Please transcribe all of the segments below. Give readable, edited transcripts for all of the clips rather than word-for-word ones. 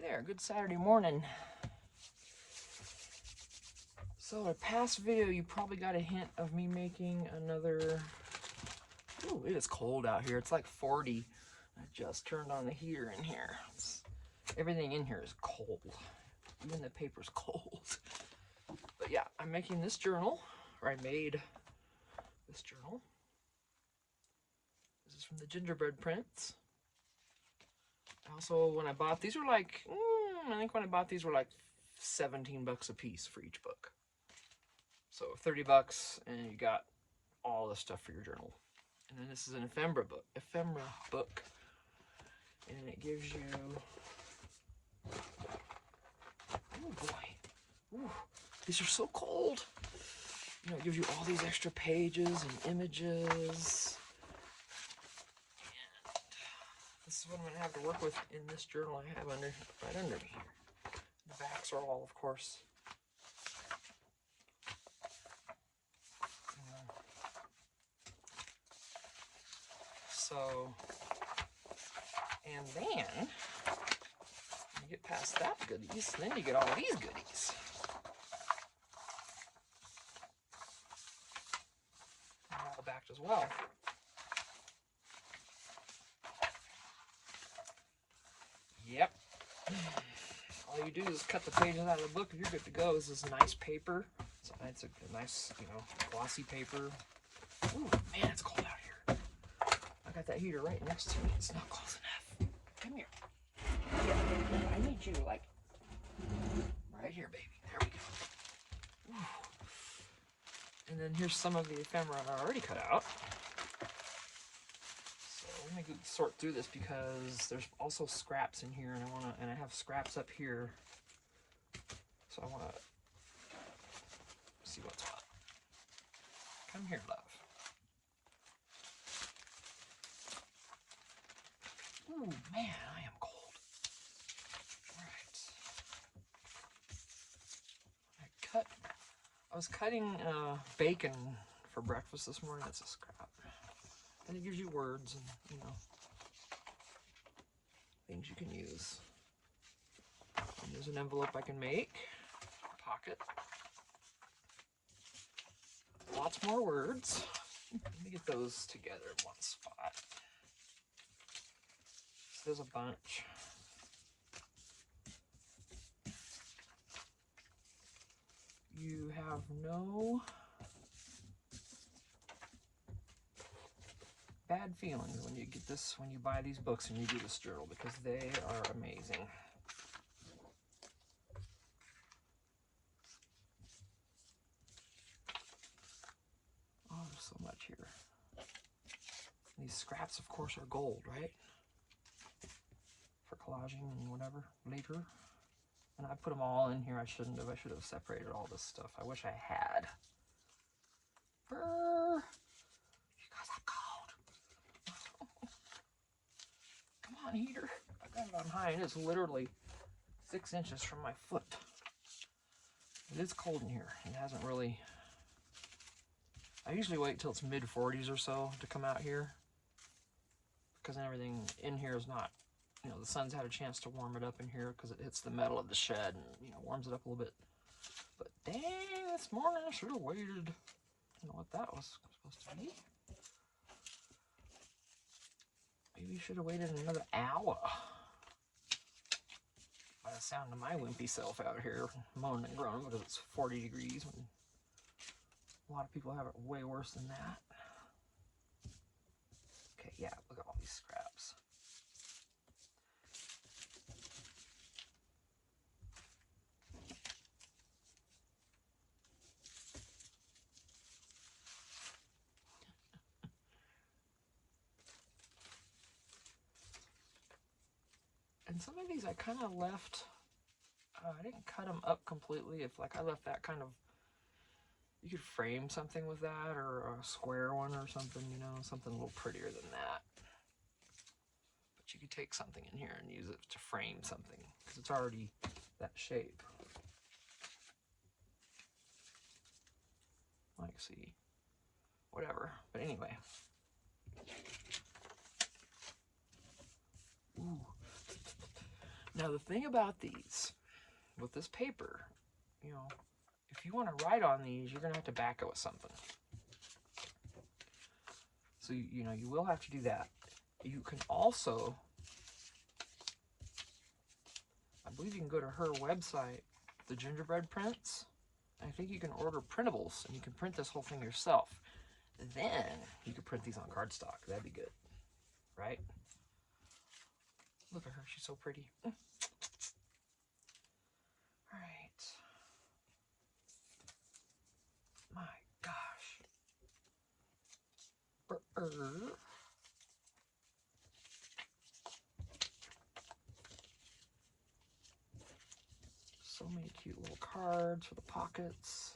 there, good Saturday morning. So in a past video, you probably got a hint of me making another, ooh, it is cold out here. It's like 40. I just turned on the heater in here. Everything in here is cold. Even the paper's cold. But yeah, I'm making this journal, or I made this journal. This is from the Gingerbread prints. Also, when I bought these were like, I think when I bought these were like 17 bucks a piece for each book. So 30 bucks and you got all the stuff for your journal. And then this is an ephemera book. And it gives you, oh boy, ooh, these are so cold. You know, it gives you all these extra pages and images. This is what I'm going to have to work with in this journal I have right under me here. The backs are all, of course. So, and then, when you get past that goodies, then you get all these goodies. And all backed as well. Yep. All you do is cut the pages out of the book and you're good to go. This is nice paper. So it's a nice, you know, glossy paper. Ooh, man, it's cold out here. I got that heater right next to me. It's not close enough. Come here. Yeah, I need you, like, right here, baby. There we go. Ooh. And then here's some of the ephemera I already cut out. Let me sort through this because there's also scraps in here, and I have scraps up here, so I want to see what's what. Come here, love. Ooh, man, I am cold. All right. I was cutting bacon for breakfast this morning. That's a scrap. And it gives you words and, you know, things you can use. And there's an envelope I can make, pocket. Lots more words. Let me get those together in one spot. So there's a bunch. You have no bad feelings when you get this, when you buy these books and you do this journal, because they are amazing. Oh, there's so much here. And these scraps, of course, are gold, right? For collaging and whatever later. And I put them all in here. I shouldn't have. I should have separated all this stuff. I wish I had. Brr. You guys are cold. Come on, heater. I got it on high, and it's literally 6 inches from my foot. It is cold in here. It hasn't really. I usually wait till it's mid-40s or so to come out here, because everything in here is not, you know, the sun's had a chance to warm it up in here because it hits the metal of the shed and, you know, warms it up a little bit. But dang, this morning I should have waited. I don't know what that was supposed to be. Maybe you should have waited another hour. By the sound of my wimpy self out here moaning and groaning because it's 40 degrees when a lot of people have it way worse than that. Okay, yeah, look at all these scraps. And some of these I kind of left, I didn't cut them up completely. If like I left that kind of, you could frame something with that, or a square one or something, you know, something a little prettier than that. But you could take something in here and use it to frame something, because it's already that shape. Like, see, whatever. But anyway. Ooh. Now the thing about these, with this paper, you know, if you want to write on these, you're going to have to back it with something. So, you know, you will have to do that. You can also, I believe you can go to her website, the Gingerbread Prints. I think you can order printables, and you can print this whole thing yourself. Then you can print these on cardstock. That'd be good, right? Look at her, she's so pretty. All right. My gosh. So many cute little cards for the pockets.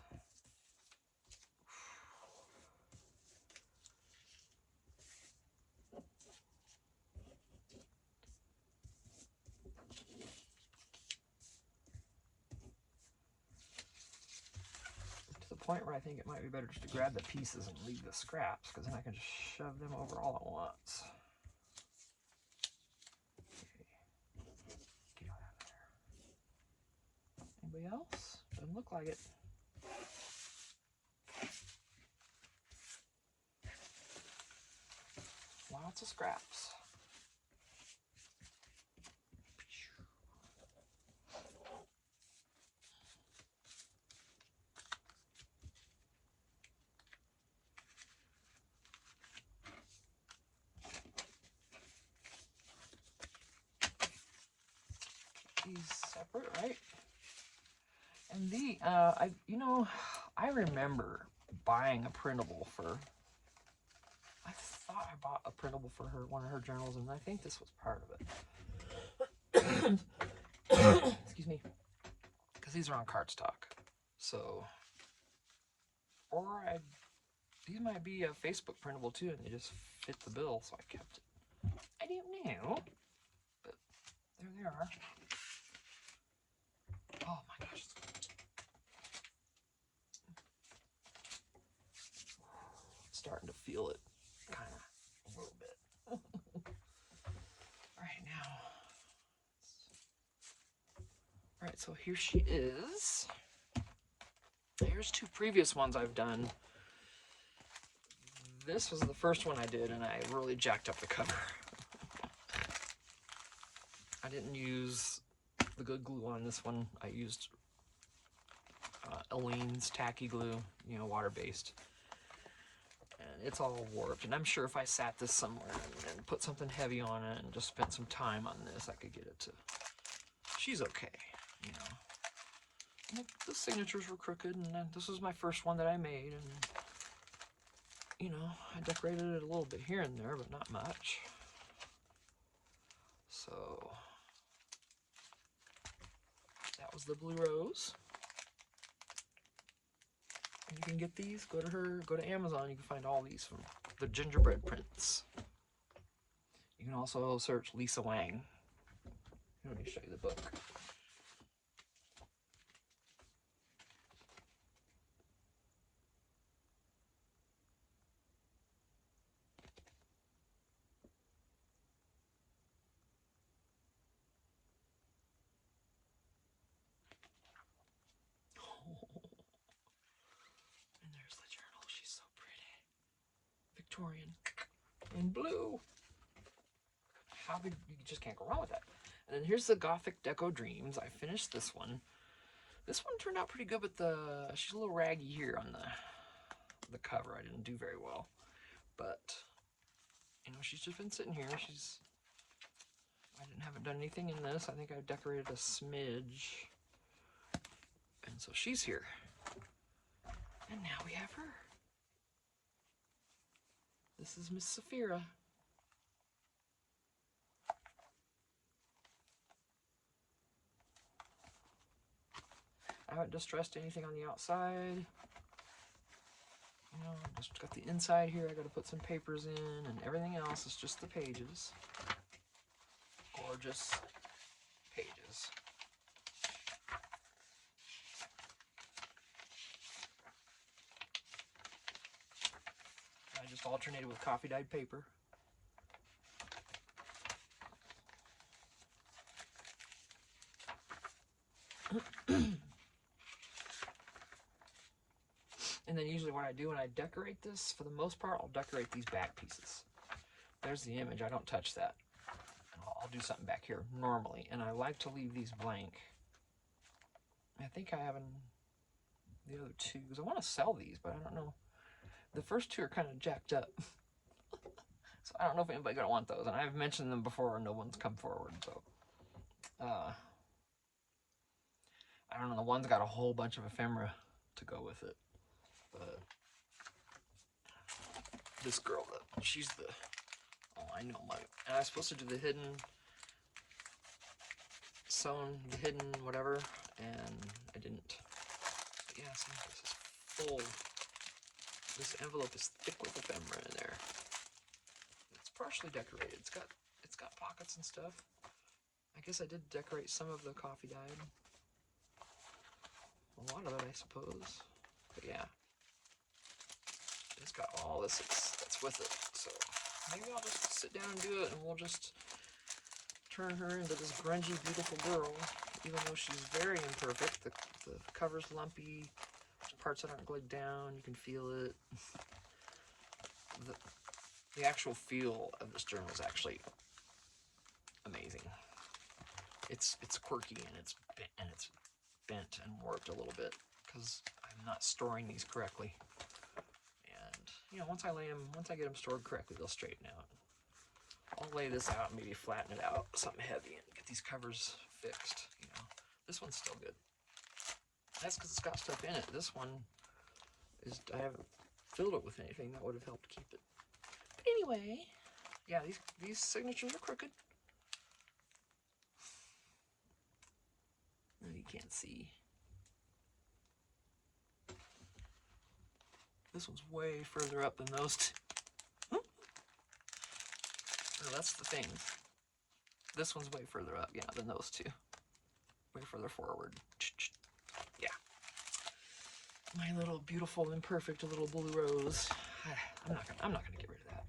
To the point where I think it might be better just to grab the pieces and leave the scraps, because then I can just shove them over all at once. Okay. Get out of there. Anybody else? Doesn't look like it. Lots of scraps. These separate, right? And I remember buying a printable for. I thought I bought a printable for her, one of her journals, and I think this was part of it. Excuse me, because these are on cardstock. So, these might be a Facebook printable too, and they just fit the bill, so I kept it. I don't know, but there they are. Oh my gosh. Starting to feel it, kind of, a little bit. All right, now. All right, so here she is. Here's two previous ones I've done. This was the first one I did, and I really jacked up the cover. I didn't use the good glue on this one. I used Aleene's tacky glue, you know, water-based. And it's all warped, and I'm sure if I sat this somewhere and put something heavy on it and just spent some time on this, I could get it to... She's okay, you know. And the signatures were crooked, and this was my first one that I made, and, you know, I decorated it a little bit here and there, but not much. So, that was the blue rose. And you can get these, go to Amazon, you can find all these from the Gingerbread Prints. You can also search Lisa Wang. Let me show you the book. And there's the journal. She's so pretty. Victorian in blue. You just can't go wrong with that. And then here's the Gothic Deco Dreams. I finished this one. This one turned out pretty good, but she's a little raggy here on the cover. I didn't do very well. But, you know, she's just been sitting here. I haven't done anything in this. I think I decorated a smidge. And so she's here. And now we have her. This is Miss Saphira. I haven't distressed anything on the outside. You know, just got the inside here. I got to put some papers in, and everything else is just the pages. Gorgeous pages. I just alternated with coffee dyed paper. And then usually what I do when I decorate this, for the most part, I'll decorate these back pieces. There's the image. I don't touch that. I'll do something back here normally, and I like to leave these blank. I think I have the other two, because I want to sell these, but I don't know. The first two are kind of jacked up. So I don't know if anybody's going to want those, and I've mentioned them before and no one's come forward, so. I don't know, the one's got a whole bunch of ephemera to go with it, but this girl, she's the, oh, I know and I was supposed to do the hidden sewn, the hidden whatever, and I didn't. But yeah, see, this is full. This envelope is thick with ephemera in there. It's partially decorated. It's got pockets and stuff. I guess I did decorate some of the coffee dyed. A lot of it, I suppose. But yeah, it's got all this that's with it. So maybe I'll just sit down and do it, and we'll just turn her into this grungy, beautiful girl. Even though she's very imperfect, the cover's lumpy. There's parts that aren't glued down. You can feel it. The actual feel of this journal is actually amazing. It's quirky, and it's bent and warped a little bit because I'm not storing these correctly. And you know, once I get them stored correctly, they'll straighten out. I'll lay this out and maybe flatten it out, something heavy, and get these covers fixed. You know, this one's still good. That's because it's got stuff in it. This one I haven't filled it with anything that would have helped keep it. But anyway, yeah, these signatures are crooked. You can't see. This one's way further up than those two. Oh, that's the thing. This one's way further up, yeah, than those two. Way further forward. Yeah. My little beautiful, imperfect little blue rose. I'm not gonna get rid of that.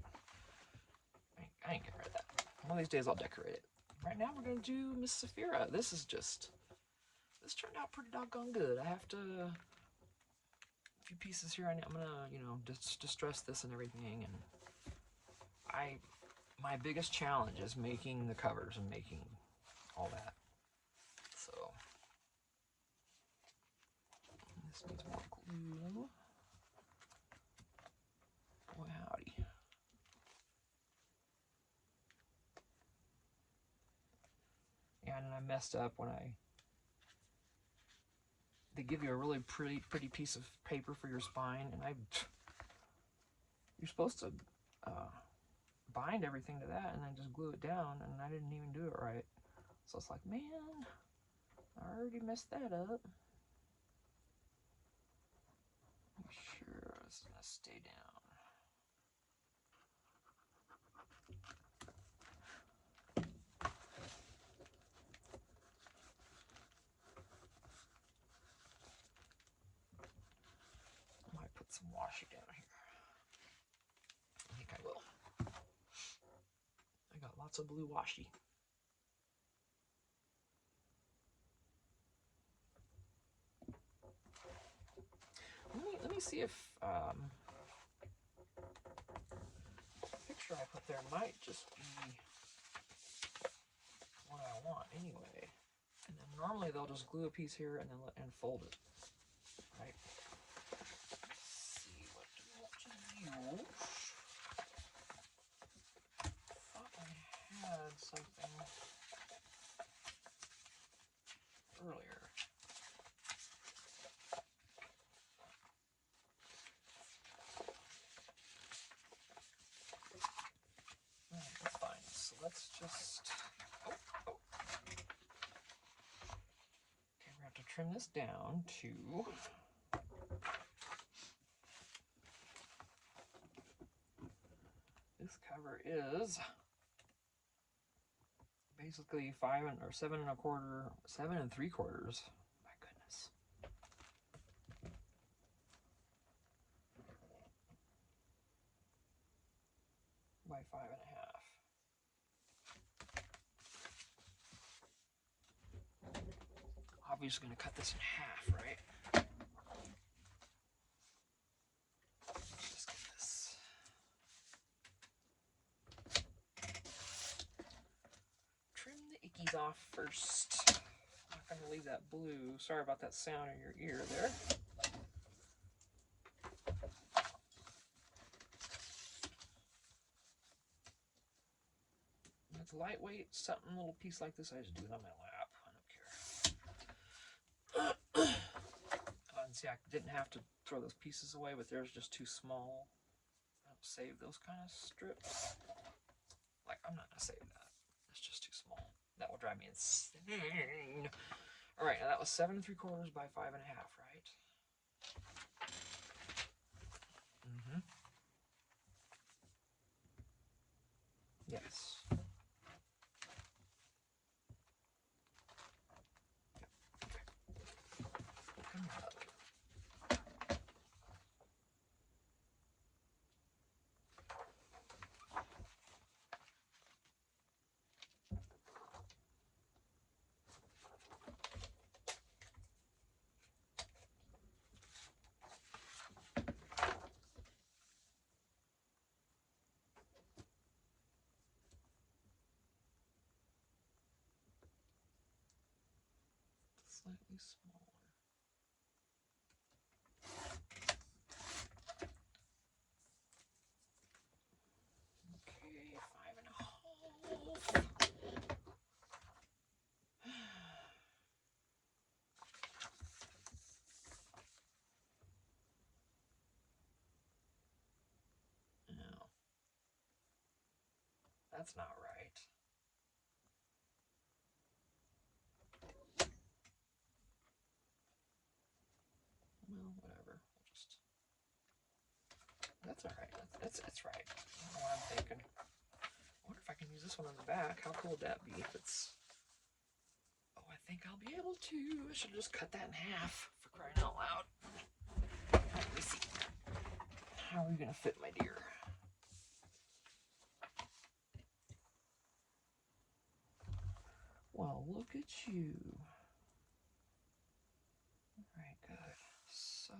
I ain't getting rid of that. One of these days I'll decorate it. Right now we're gonna do Miss Saphira. This turned out pretty doggone good. I have to, a few pieces here. I'm gonna, you know, distress this and everything. And my biggest challenge is making the covers and making all that. So this needs more glue. Boy, howdy. Yeah, and I messed up when they give you a really pretty piece of paper for your spine, and you're supposed to bind everything to that and then just glue it down, and I didn't even do it right. So it's like, man, I already messed that up. I'm sure it's gonna stay down. I might put some washi down here. I think I will. I got lots of blue washi. Let me see if the picture I put there might just be what I want anyway. And then normally they'll just glue a piece here and then fold it. Right? Let's see, what do I want to use? I thought I had something earlier. Alright, that's fine. So let's just... Okay, we have to trim this down to... This cover is basically 7 and 3/4. My goodness. By 5.5. obviously going to cut this in half, right? Just get this. Trim the ickies off first. I'm not going to leave that blue. Sorry about that sound in your ear there. It's lightweight, something little piece like this. I just do it on my lap. I don't care. And see, I didn't have to throw those pieces away, but they're just too small. I don't save those kind of strips. Like, I'm not gonna save that. It's just too small. That will drive me insane. All right, now that was 7 3/4 by 5 1/2, right? Mm-hmm. Yes. Come on. Slightly smaller. Okay, 5 1/2. No, that's not right. Well, whatever. We'll just. That's all right. It's right. I don't know what I'm thinking. I wonder if I can use this one on the back. How cool would that be if it's... Oh, I think I'll be able to. I should just cut that in half, for crying out loud. Let me see. How are you going to fit, my dear? Well, look at you. All right, good. So...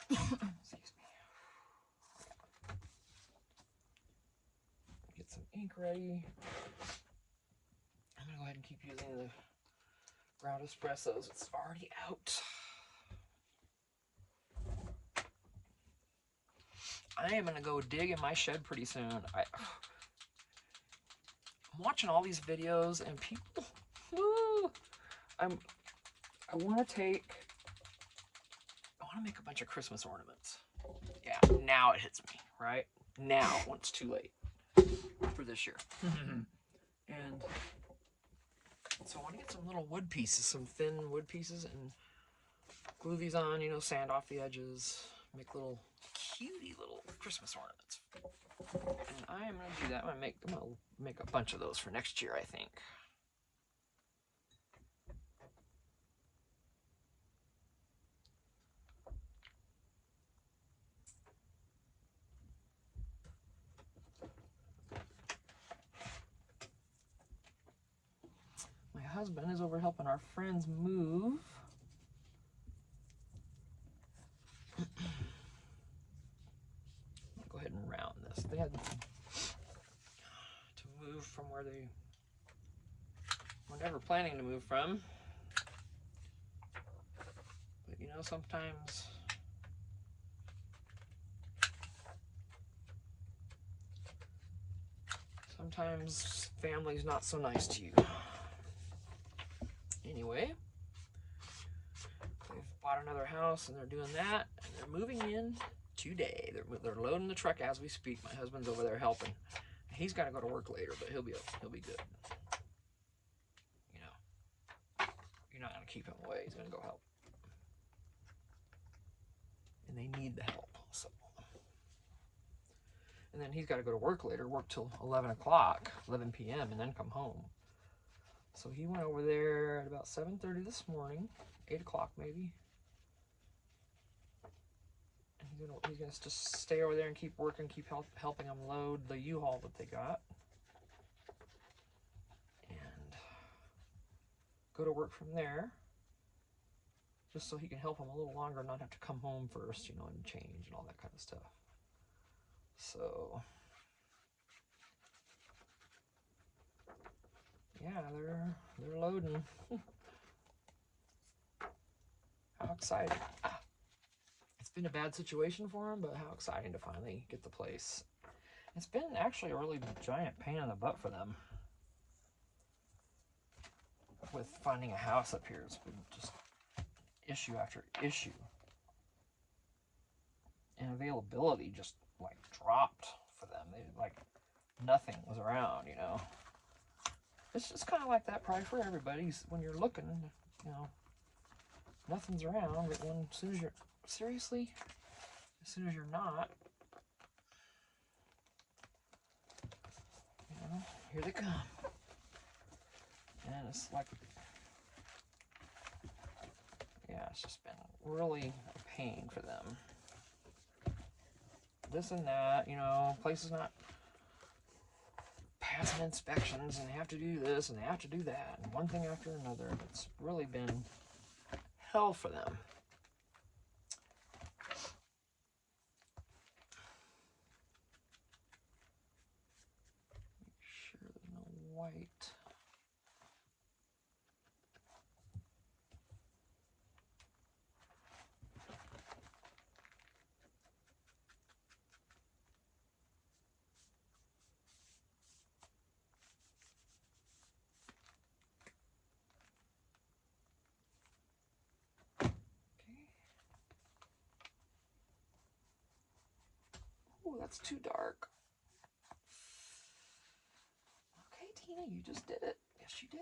Excuse me. Get some ink ready. I'm gonna go ahead and keep using the ground espressos. It's already out. I am gonna go dig in my shed pretty soon. I'm watching all these videos and people. Woo, I want to make a bunch of Christmas ornaments. Yeah, now it hits me, right? Now, when it's too late for this year. And so I want to get some little wood pieces, some thin wood pieces, and glue these on, you know, sand off the edges, make little cutie little Christmas ornaments. And I am going to do that. I'm going to make a bunch of those for next year, I think. My husband is over helping our friends move. I'll go ahead and round this. They had to move from where they were never planning to move from. But you know, sometimes family's not so nice to you. Anyway, they've bought another house and they're doing that, and they're moving in today. They're loading the truck as we speak. My husband's over there helping. He's got to go to work later, but he'll be good. You know, you're not gonna keep him away. He's gonna go help, and they need the help. So, and then he's got to go to work later. Work till 11 p.m. and then come home. So he went over there at about 7:30 this morning, 8 o'clock maybe. And he's gonna just stay over there and keep working, keep helping them load the U-Haul that they got. And go to work from there, just so he can help him a little longer, not have to come home first, you know, and change and all that kind of stuff. So yeah, they're loading. How exciting. It's been a bad situation for him, but how exciting to finally get the place. It's been actually a really giant pain in the butt for them with finding a house up here. It's been just issue after issue. And availability just like dropped for them. They like nothing was around, you know. It's just kind of like that probably for everybody. When you're looking, you know, nothing's around, but when as soon as you're seriously, as soon as you're not, you know, here they come. And it's like, yeah, it's just been really a pain for them. This and that, you know, places not passing inspections, and they have to do this and they have to do that, and one thing after another. It's really been hell for them. Make sure there's no white. Oh, that's too dark. Okay, Tina, you just did it. Yes, you did.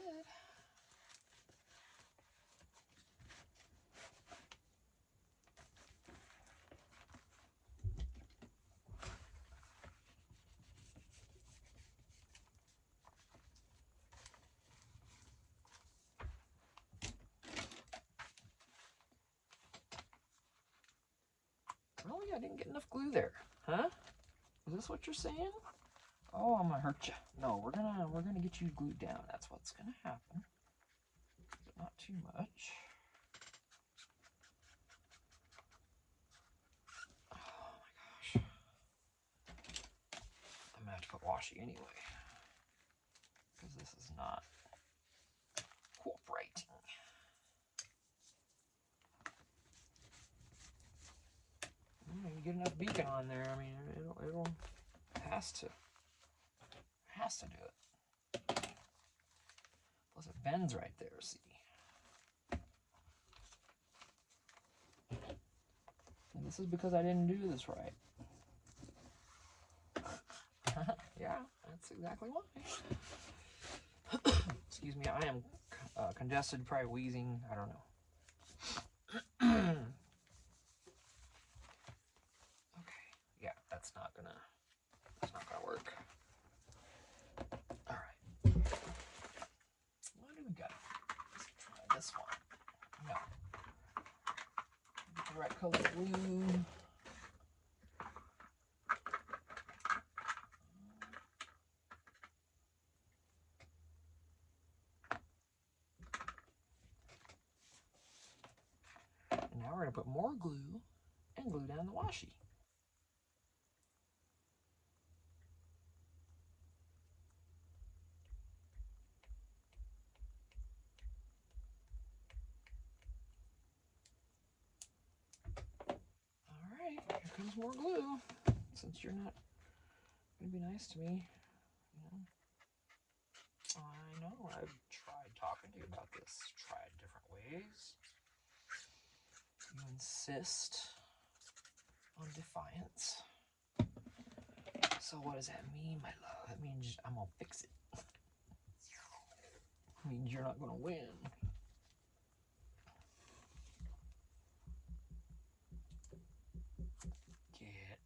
Really? I didn't get enough glue there, huh? Is this what you're saying? Oh, I'm gonna hurt you. No, we're gonna get you glued down. That's what's gonna happen. But not too much. Oh my gosh. I'm gonna have to put washi anyway, because this is not cooperating. You get enough beacon on there. I mean, it'll has to do it. Plus, it bends right there. See. And this is because I didn't do this right. Yeah, that's exactly why. Excuse me, I am congested, probably wheezing. I don't know. Okay, yeah, that's not gonna work. All right, what do we got? Let's try this one. No, get the right color glue. And now we're gonna put more glue and glue down the washi. Alright, here comes more glue. Since you're not going to be nice to me, you know. I know, I've tried talking to you about this. Tried different ways. You insist on defiance. So what does that mean, my love? That means I'm going to fix it. It means you're not going to win. Get.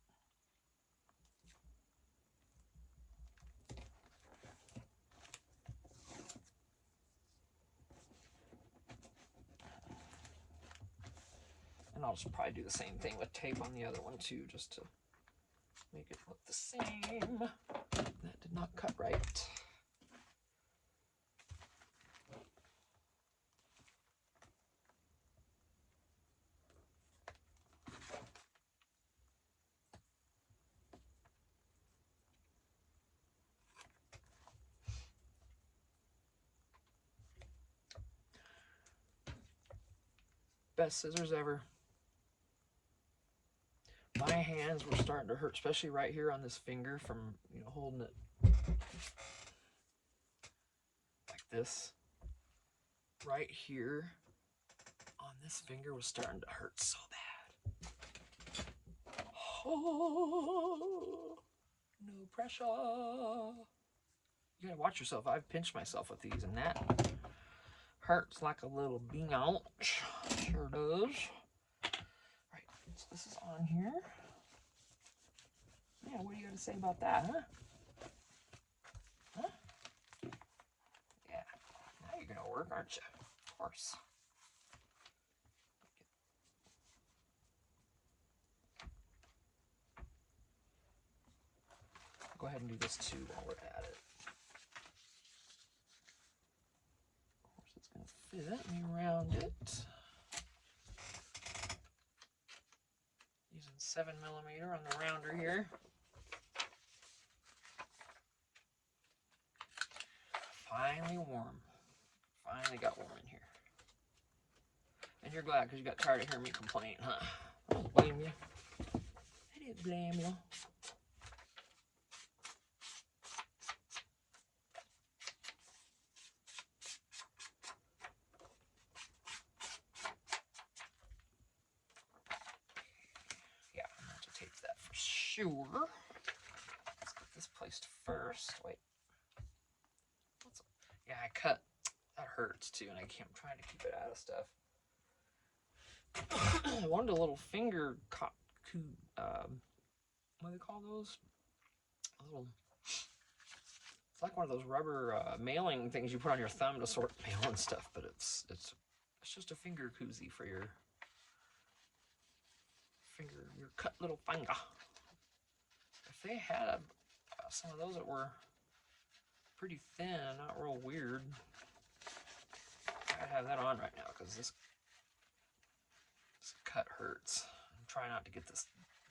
And I'll just probably do the same thing with tape on the other one too, just to make it look the same. That did not cut right. Best scissors ever. My hands were starting to hurt, especially right here on this finger from, you know, holding it like this. Right here on this finger was starting to hurt so bad. Oh, no pressure. You gotta watch yourself. I've pinched myself with these, and that hurts like a little biatch. Sure does. Right, so this is on here. Yeah, what do you got to say about that, huh? Huh? Yeah, now you're gonna work, aren't you? Of course. Go ahead and do this too while we're at it. Of course, it's gonna fit. Let me round it. Using 7mm on the rounder here. Finally warm. Finally got warm in here. And you're glad because you got tired of hearing me complain, huh? I don't blame you. I didn't blame you. Yeah, I'm going to tape that for sure. Let's get this placed first. Wait. Yeah, I cut. That hurts too, and I'm trying to keep it out of stuff. I wanted a little finger, what do they call those? A little. It's like one of those rubber mailing things you put on your thumb to sort mail and stuff, but it's just a finger koozie for your finger, your cut little finger. If they had some of those that were pretty thin, not real weird, I'd have that on right now because this cut hurts. I'm trying not to get this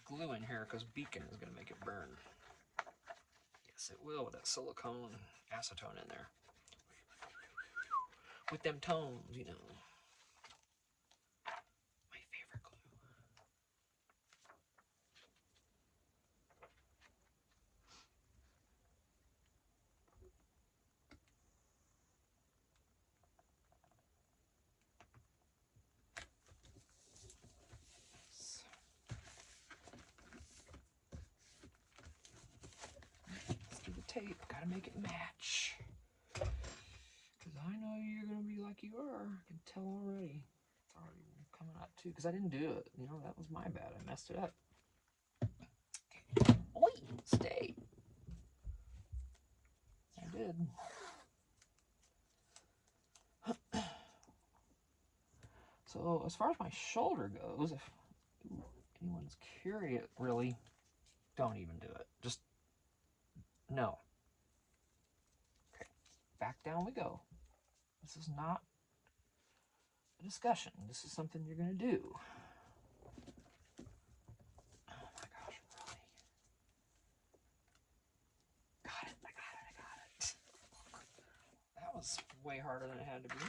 glue in here because beacon is going to make it burn. Yes, it will with that silicone acetone in there. With them tones, you know. My favorite glue. Let's do the tape. Gotta make it match. Because I know you're going to be like you are. I can tell already. It's already coming out too. Because I didn't do it. You know, that was my bad. I messed it up. Okay. Oi! Stay. I did. So as far as my shoulder goes, if anyone's curious, really, don't even do it. Just, no. Okay, back down we go. This is not a discussion. This is something you're going to do. Oh my gosh, really? Got it, I got it. That was way harder than it had to be.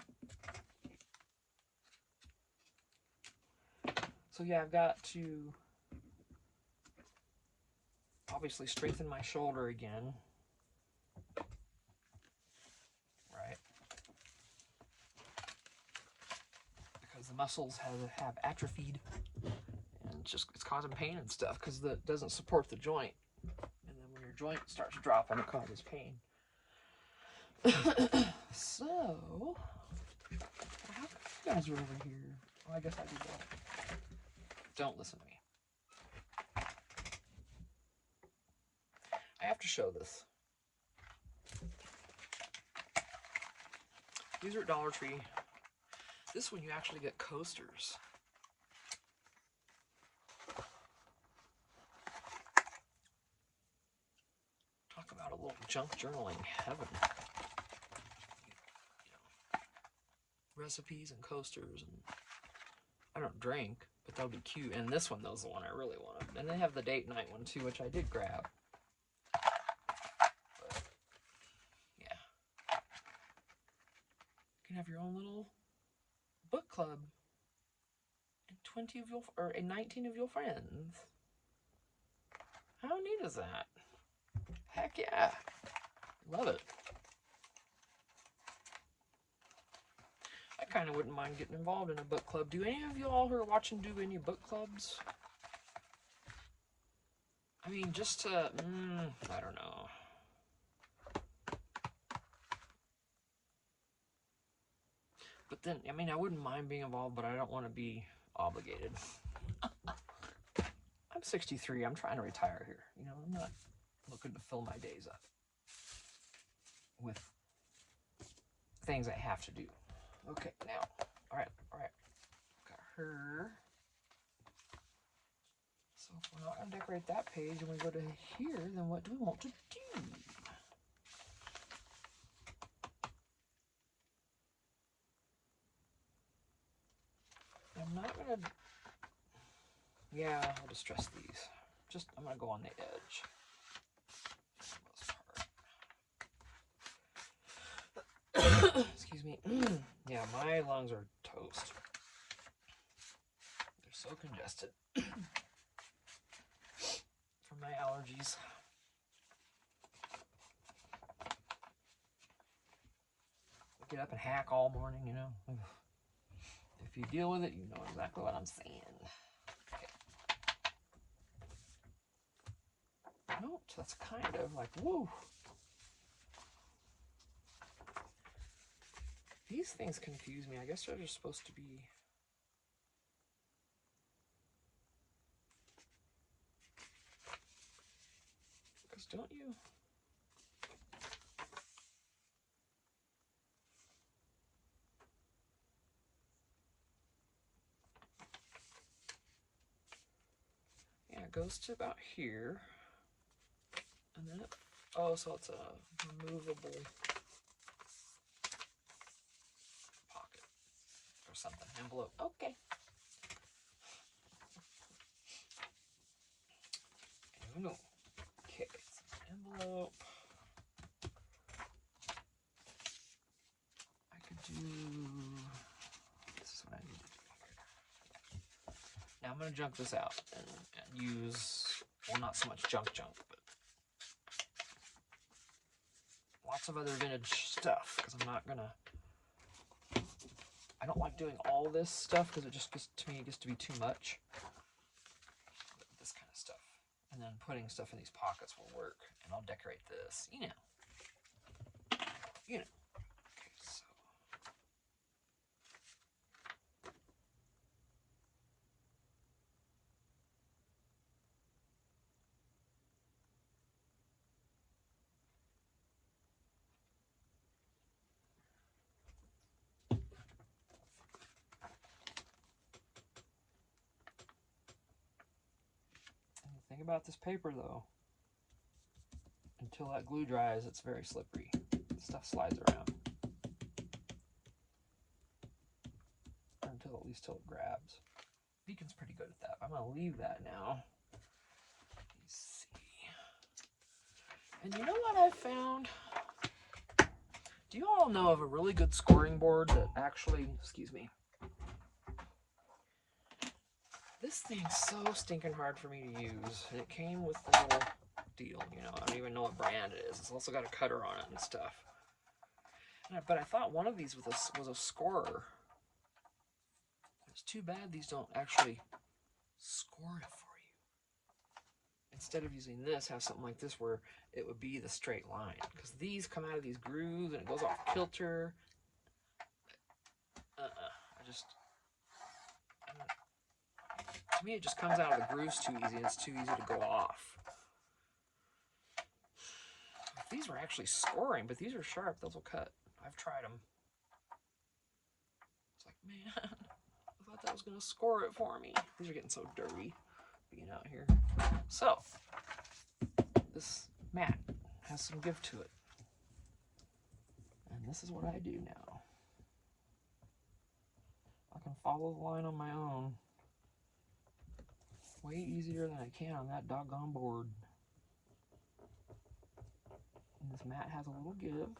So yeah, I've got to obviously strengthen my shoulder again. Right? Because the muscles have atrophied and it's causing pain and stuff because it doesn't support the joint. And then when your joint starts dropping, it causes pain. So, how come you guys are over here? Well, I guess I do that. Don't listen to me. I have to show this. These are at Dollar Tree. This one you actually get coasters. Talk about a little junk journaling heaven. You know, recipes and coasters. And I don't drink, but that'll be cute. And this one, though, is the one I really wanted. And they have the date night one, too, which I did grab. But, yeah. You can have your own little book club. 20 of your, or 19 of your friends. How neat is that? Heck yeah. Love it. I kind of wouldn't mind getting involved in a book club. Do any of y'all who are watching do any book clubs? I mean, just to, I don't know. But then, I mean, I wouldn't mind being involved, but I don't want to be obligated. I'm 63. I'm trying to retire here. You know, I'm not looking to fill my days up with things I have to do. Okay, now, all right. Got her. So if we're not going to decorate that page and we go to here, then what do we want to do? I'm not going to... Yeah, I'll distress these. I'm going to go on the edge. Excuse me. Yeah, my lungs are toast. They're so congested from my allergies. I get up and hack all morning, you know. If you deal with it, you know exactly what I'm saying. Okay. Nope, that's kind of like, woo. These things confuse me. I guess they're just supposed to be... Because don't you... Yeah, it goes to about here. And then it... Oh, so it's a removable pocket or something. Envelope. Okay. No. Okay, it's an envelope. I could do... This is what I need to do. Now I'm going to junk this out and use, well, not so much junk, but lots of other vintage stuff, because I'm not going to... I don't like doing all this stuff, because it just gets, to me, it gets to be too much. This kind of stuff. And then putting stuff in these pockets will work. And I'll decorate this, you know. Okay, so. And the thing about this paper, though, until that glue dries, it's very slippery. Stuff slides around. Or until at least it grabs. Beacon's pretty good at that. I'm going to leave that now. Let's see. And you know what I found? Do you all know of a really good scoring board that actually, excuse me, this thing's so stinking hard for me to use. And it came with the little deal, you know, I don't even know what brand it is. It's also got a cutter on it and stuff. But I thought one of these was a scorer. It's too bad these don't actually score it for you. Instead of using this, have something like this where it would be the straight line. Because these come out of these grooves and it goes off kilter. To me, it just comes out of the grooves too easy, and it's too easy to go off. If these were actually scoring, but these are sharp, those will cut. I've tried them. It's like, man, I thought that was going to score it for me. These are getting so dirty being out here. So, this mat has some give to it. And this is what I do now. I can follow the line on my own way easier than I can on that doggone board. And this mat has a little give,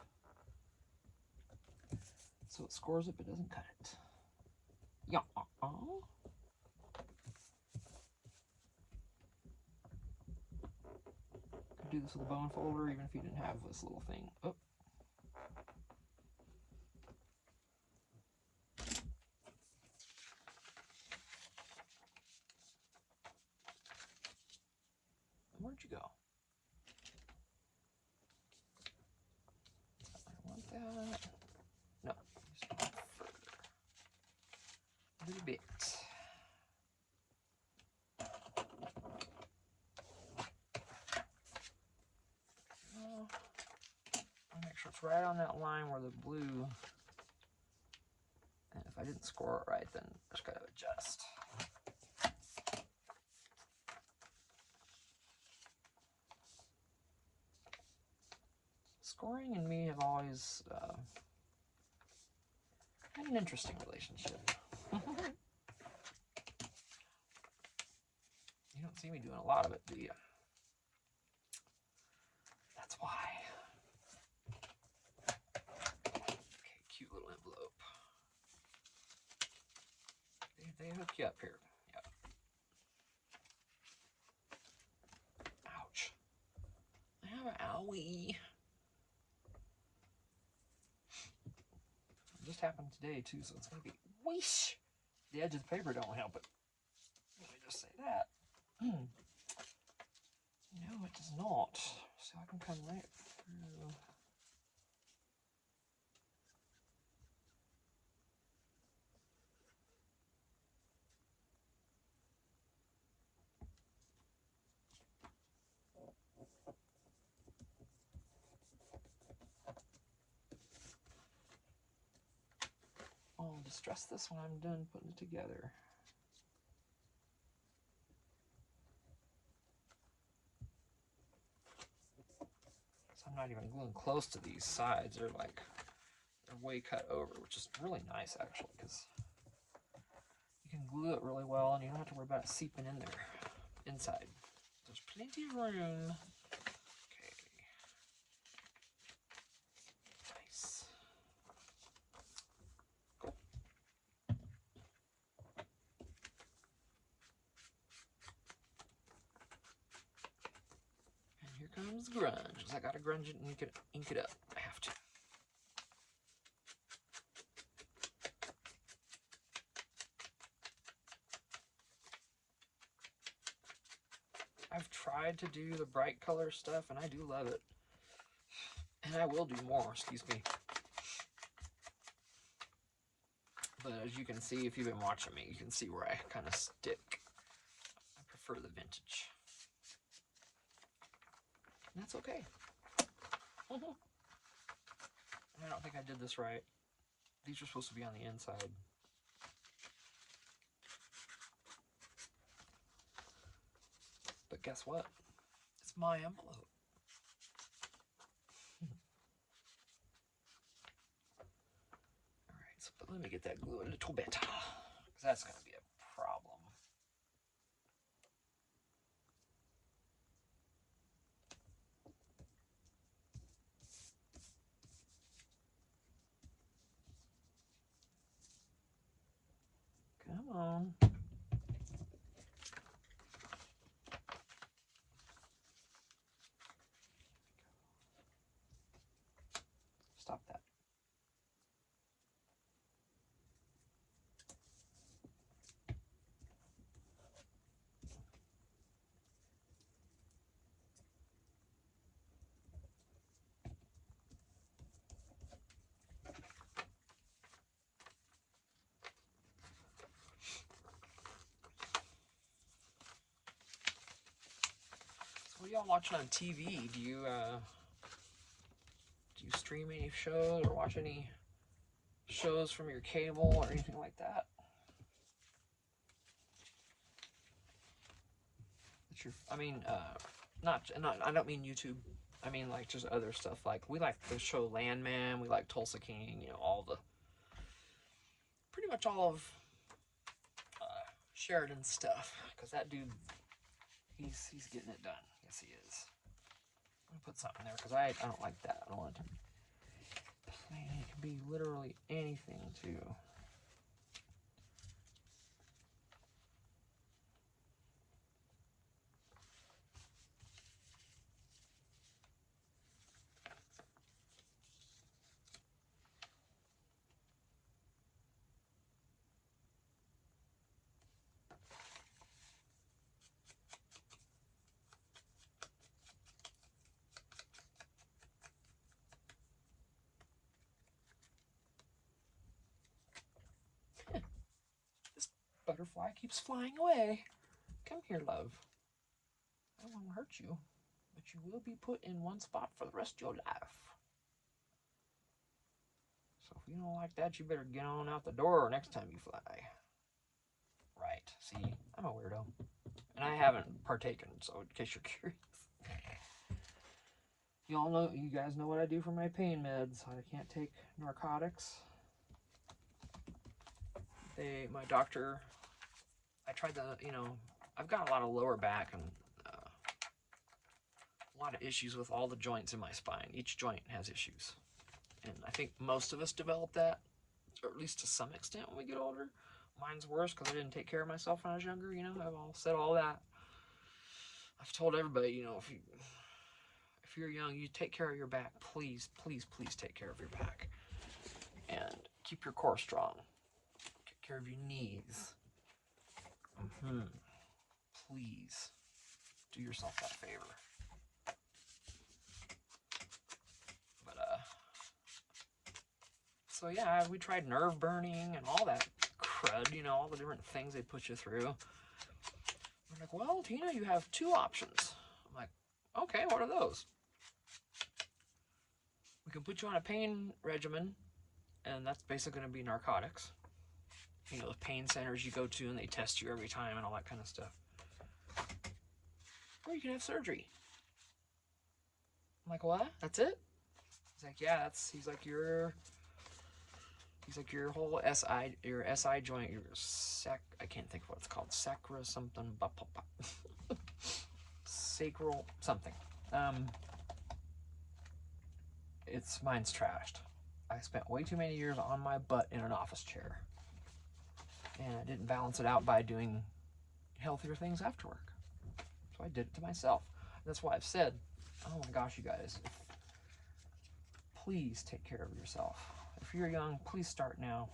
so it scores it but doesn't cut it. Yeah. could do this with a bone folder even if you didn't have this little thing. Oh. Where'd you go? I want that. No, just go further. A little bit. I'll make sure it's right on that line where the blue. And if I didn't score it right, then I just gotta adjust. Scoring and me have always had an interesting relationship. You don't see me doing a lot of it, do you? That's why. Okay, cute little envelope. They hook you up here. Yep. Ouch. I have an owie. It just happened today too, so it's gonna be whoosh. The edge of the paper don't help it. Let me just say that. No, it does not. So I can come right through. I'll distress this when I'm done putting it together. So I'm not even gluing close to these sides. They're way cut over, which is really nice actually, because you can glue it really well and you don't have to worry about it seeping in there inside. There's plenty of room. Okay. Nice. Cool. And here comes grunge, because I gotta grunge it and ink it up. I have to. I've tried to do the bright color stuff and I do love it. And I will do more, excuse me. But as you can see, if you've been watching me, you can see where I kind of stick. I prefer the vintage. And that's okay. And I don't think I did this right. These are supposed to be on the inside. But guess what? It's my envelope. Alright, so let me get that glue a little bit, because that's going to be a problem. Come on. Stop that. So what are y'all watching on TV? Do you stream any shows or watch any shows from your cable or anything like that? I mean, not I don't mean YouTube. I mean like just other stuff. Like we like the show Landman. We like Tulsa King. You know, pretty much all of Sheridan's stuff. Because that dude, he's getting it done. Yes, he is. I'm gonna put something there because I don't like that. I don't want it to be plain. It can be literally anything too. butterfly keeps flying away. Come here, love. I won't hurt you, but you will be put in one spot for the rest of your life. So if you don't like that, you better get on out the door next time you fly. Right, see, I'm a weirdo. And I haven't partaken, so in case you're curious. You guys know what I do for my pain meds. I can't take narcotics. My doctor, I tried I've got a lot of lower back and a lot of issues with all the joints in my spine. Each joint has issues. And I think most of us develop that, or at least to some extent when we get older. Mine's worse because I didn't take care of myself when I was younger, I've all said all that. I've told everybody, if you're young, you take care of your back. Please, please, please take care of your back. And keep your core strong. Take care of your knees. Please do yourself that favor. But, so yeah, we tried nerve burning and all that crud, all the different things they put you through. We're like, well, Tina, you have 2 options. I'm like, okay, what are those? We can put you on a pain regimen, and that's basically going to be narcotics. The pain centers you go to, and they test you every time and all that kind of stuff. Or you can have surgery. I'm like, what? That's it? He's like, yeah, he's like your whole SI joint, I can't think of what it's called, sacra something, sacral something. Mine's trashed. I spent way too many years on my butt in an office chair, and I didn't balance it out by doing healthier things after work. So I did it to myself. That's why I've said, oh my gosh, you guys, please take care of yourself. If you're young, please start now.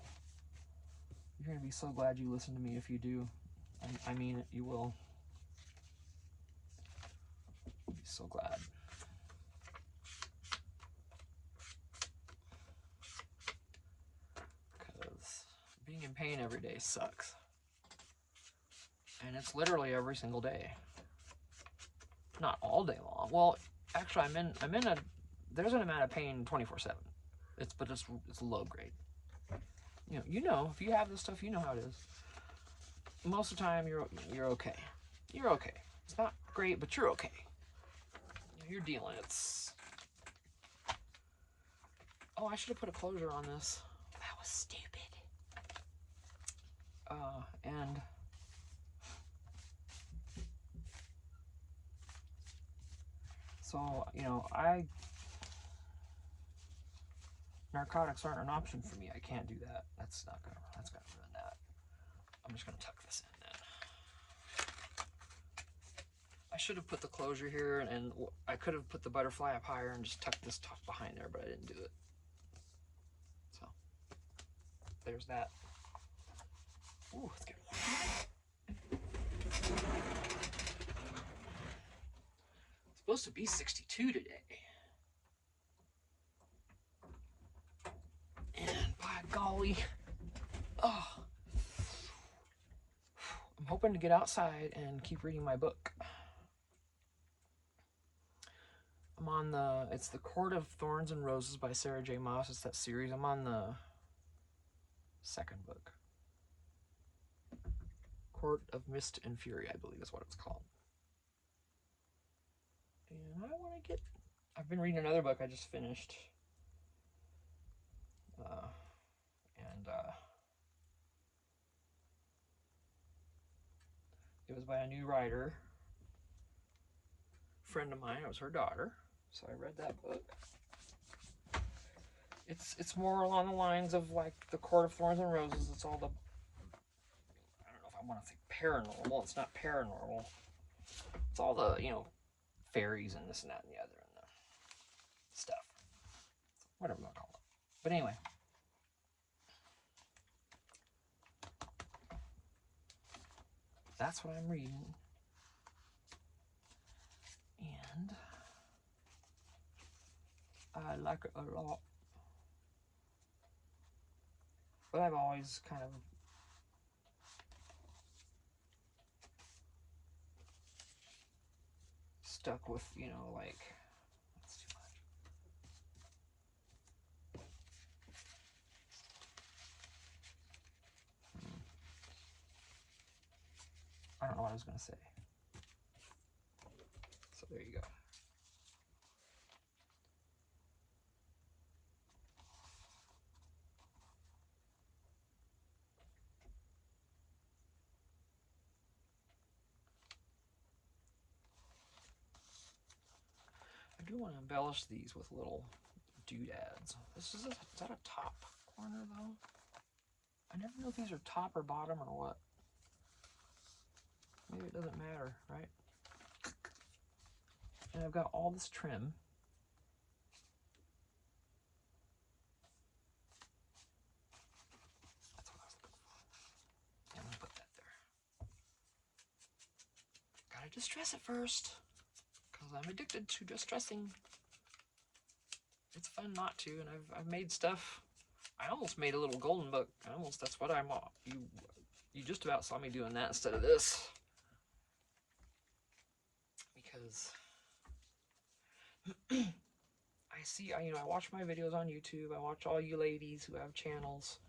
You're going to be so glad you listened to me if you do. I mean it, you will. Be so glad. Because being in pain every day sucks. And it's literally every single day. Not all day long. Well, actually, there's an amount of pain 24/7. But it's low grade. If you have this stuff, you know how it is. Most of the time, you're okay. You're okay. It's not great, but you're okay. You're dealing. Oh, I should have put a closure on this. That was stupid. And so, narcotics aren't an option for me. I can't do that. That's gonna ruin that. I'm just gonna tuck this in then. I should have put the closure here, and I could have put the butterfly up higher and just tucked this top behind there, but I didn't do it. So there's that. Ooh, it's getting warm. It's supposed to be 62 today. And by golly, I'm hoping to get outside and keep reading my book. It's The Court of Thorns and Roses by Sarah J. Maas. It's that series. I'm on the 2nd book. Court of Mist and Fury, I believe is what it's called. And I've been reading another book I just finished. It was by a new writer, friend of mine. It was her daughter, so I read that book. It's more along the lines of like The Court of Thorns and Roses. It's all I don't know if I want to say paranormal. It's not paranormal. It's all the fairies and this and that and the other and the stuff. Whatever you want to call it. But anyway. That's what I'm reading. And I like it a lot. But I've always kind of stuck with, you know, like, that's too much. I don't know what I was going to say. So there you go. I do want to embellish these with little doodads. Is that a top corner though? I never know if these are top or bottom or what. Maybe it doesn't matter, right? And I've got all this trim. That's what I was looking for. I'm gonna put that there. Gotta distress it first, because I'm addicted to distressing. It's fun not to, and I've made stuff. I almost made a little golden book. That's what I'm. You just about saw me doing that instead of this, because I watch my videos on YouTube. I watch all you ladies who have channels,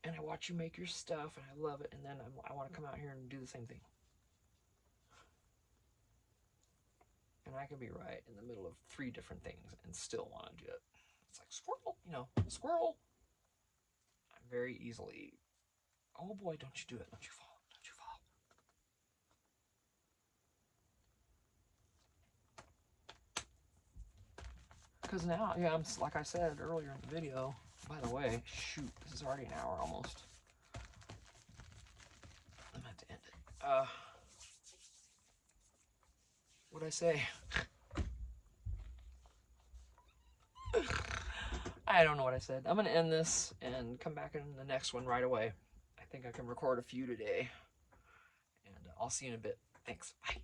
and I watch you make your stuff, and I love it. And then I want to come out here and do the same thing. And I can be right in the middle of 3 different things and still want to do it. It's like squirrel, squirrel. I'm very easily, oh boy, don't you do it, don't you fall, don't you fall. Because now, yeah, like I said earlier in the video, by the way, shoot, this is already an hour almost. I'm going to have to end it. What'd I say? I don't know what I said. I'm going to end this and come back in the next one right away. I think I can record a few today. And I'll see you in a bit. Thanks. Bye.